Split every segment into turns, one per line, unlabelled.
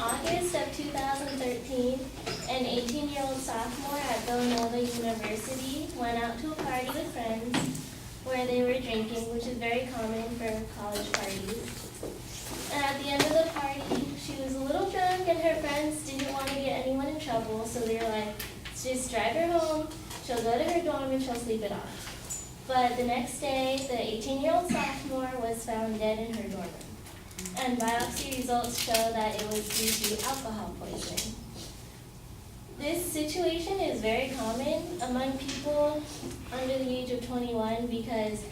August of 2013, an 18-year-old sophomore at Villanova University went out to a party with friends where they were drinking, which is very common for college parties. And at the end of the party, she was a little drunk and her friends didn't want to get anyone in trouble, so they were like, just drive her home, she'll go to her dorm and she'll sleep it off. But the next day, the 18-year-old sophomore was found dead in her dorm room. And biopsy results show that it was due to alcohol poisoning. This situation is very common among people under the age of 21 because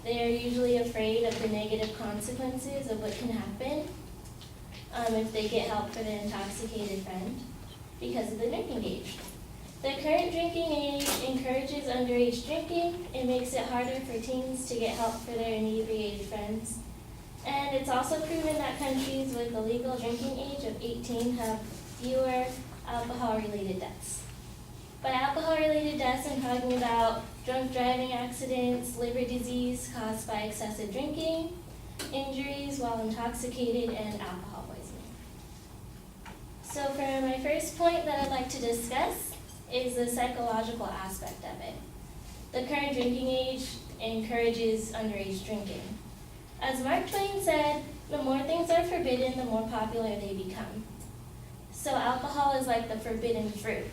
they are usually afraid of the negative consequences of what can happen if they get help for their intoxicated friend because of the drinking age. The current drinking age encourages underage drinking. It makes it harder for teens to get help for their inebriated friends. And it's also proven that countries with a legal drinking age of 18 have fewer alcohol-related deaths. By alcohol-related deaths, I'm talking about drunk driving accidents, liver disease caused by excessive drinking, injuries while intoxicated, and alcohol poisoning. So for my first point that I'd like to discuss is the psychological aspect of it. The current drinking age encourages underage drinking. As Mark Twain said, the more things are forbidden, the more popular they become. So alcohol is like the forbidden fruit.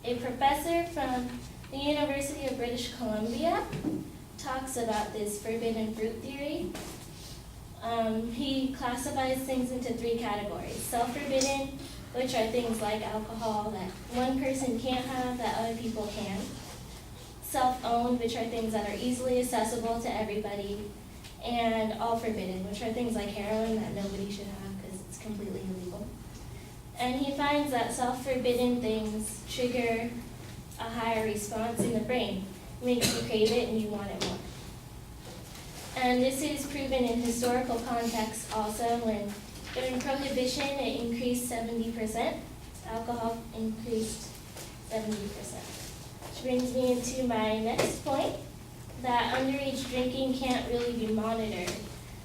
A professor from the University of British Columbia talks about this forbidden fruit theory. He classifies things into three categories: self-forbidden, which are things like alcohol that one person can't have that other people can; self-owned, which are things that are easily accessible to everybody; and all forbidden, which are things like heroin that nobody should have because it's completely illegal. And he finds that self-forbidden things trigger a higher response in the brain. It makes you crave it and you want it more. And this is proven in historical context also. When during Prohibition, it increased 70%. Alcohol increased 70%. Which brings me into my next point, that underage drinking can't really be monitored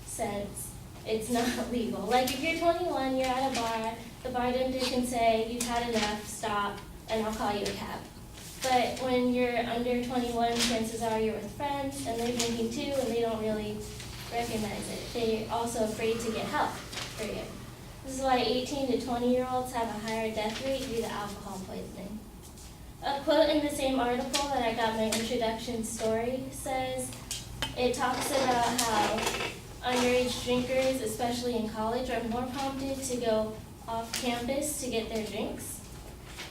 since it's not legal. Like if you're 21, you're at a bar, the bartender can say, you've had enough, stop, and I'll call you a cab. But when you're under 21, chances are you're with friends and they're drinking too and they don't really recognize it. They're also afraid to get help for you. This is why 18 to 20-year-olds have a higher death rate due to alcohol poisoning. A quote in the same article that I got my introduction story says, it talks about how underage drinkers, especially in college, are more prompted to go off campus to get their drinks.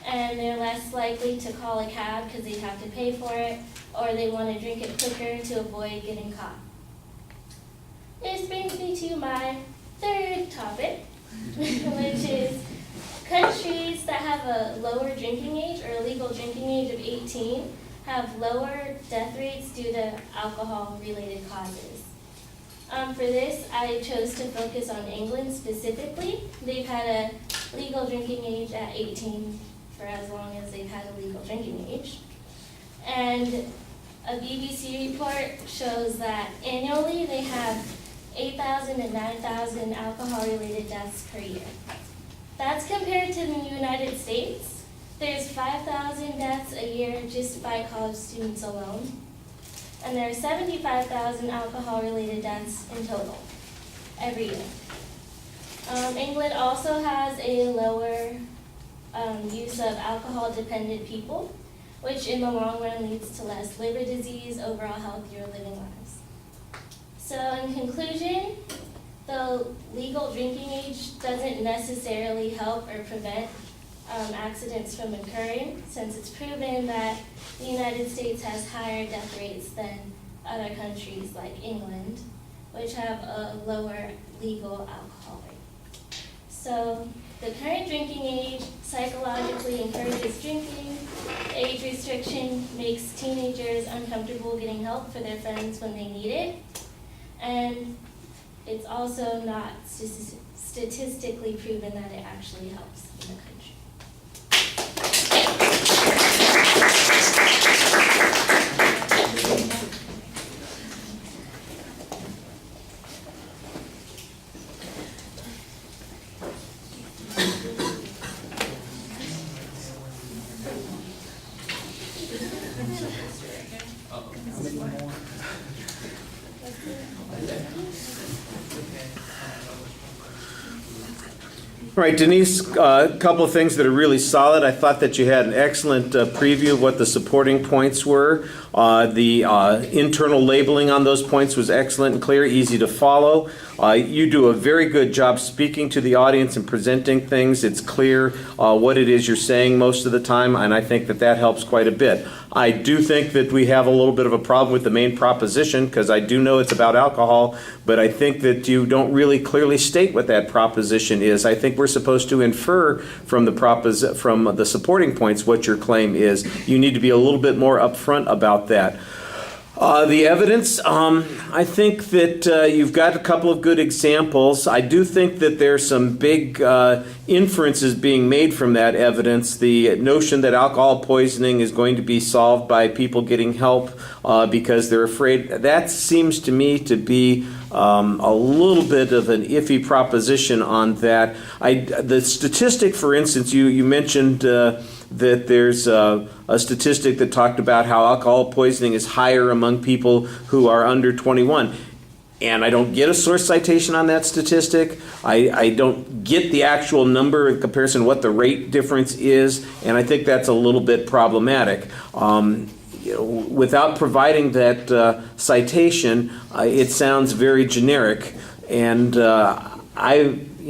And they're less likely to call a cab because they have to pay for it, or they want to drink it quicker to avoid getting caught. This brings me to my third topic, which is countries that have a lower drinking age or a legal drinking age of 18 have lower death rates due to alcohol-related causes. For this, I chose to focus on England specifically. They've had a legal drinking age at 18 for as long as they've had a legal drinking age. And a BBC report shows that annually they have 8,000 to 9,000 alcohol-related deaths per year. That's compared to the United States. There's 5,000 deaths a year just by college students alone. And there are 75,000 alcohol-related deaths in total every year. England also has a lower use of alcohol-dependent people, which in the long run leads to less liver disease, overall healthier living lives. So in conclusion, the legal drinking age doesn't necessarily help or prevent accidents from occurring, since it's proven that the United States has higher death rates than other countries like England, which have a lower legal alcohol rate. So the current drinking age psychologically encourages drinking. Age restriction makes teenagers uncomfortable getting help for their friends when they need it. And it's also not statistically proven that it actually helps in the country.
All right, Danyce, a couple of things that are really solid. I thought that you had an excellent preview of what the supporting points were. The internal labeling on those points was excellent and clear, easy to follow. You do a very good job speaking to the audience and presenting things. It's clear what it is you're saying most of the time, and I think that that helps quite a bit. I do think that we have a little bit of a problem with the main proposition, because I do know it's about alcohol, but I think that you don't really clearly state what that proposition is. I think we're supposed to infer from the supporting points what your claim is. You need to be a little bit more upfront about that. The evidence, I think that you've got a couple of good examples. I do think that there's some big inferences being made from that evidence. The notion that alcohol poisoning is going to be solved by people getting help because they're afraid, that seems to me to be a little bit of an iffy proposition on that. The statistic, for instance, you mentioned that there's a statistic that talked about how alcohol poisoning is higher among people who are under 21. And I don't get a source citation on that statistic. I don't get the actual number in comparison to what the rate difference is, and I think that's a little bit problematic. Without providing that citation, it sounds very generic, and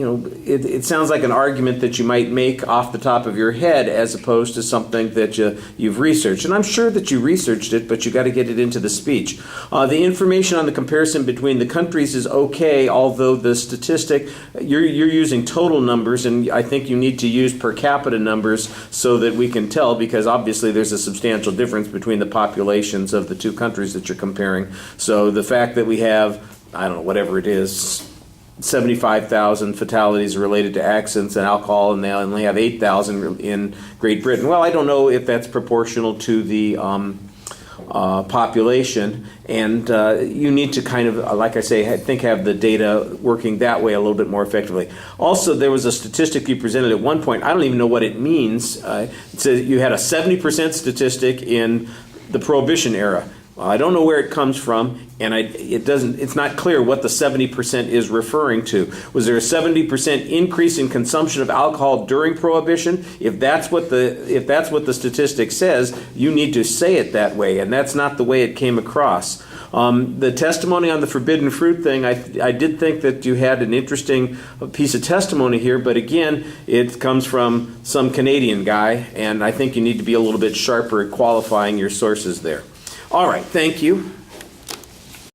it sounds like an argument that you might make off the top of your head as opposed to something that you've researched. And I'm sure that you researched it, but you got to get it into the speech. The information on the comparison between the countries is okay, although the statistic, you're using total numbers, and I think you need to use per capita numbers so that we can tell, because obviously there's a substantial difference between the populations of the two countries that you're comparing. So the fact that we have, I don't know, whatever it is, 75,000 fatalities related to accidents and alcohol, and they only have 8,000 in Great Britain. Well, I don't know if that's proportional to the population, and you need to kind of, like I say, I think have the data working that way a little bit more effectively. Also, there was a statistic you presented at one point. I don't even know what it means. It says you had a 70% statistic in the Prohibition era. I don't know where it comes from, and it's not clear what the 70% is referring to. Was there a 70% increase in consumption of alcohol during Prohibition? If that's what the statistic says, you need to say it that way, and that's not the way it came across. The testimony on the forbidden fruit thing, I did think that you had an interesting piece of testimony here, but again, it comes from some Canadian guy, and I think you need to be a little bit sharper at qualifying your sources there. All right, thank you.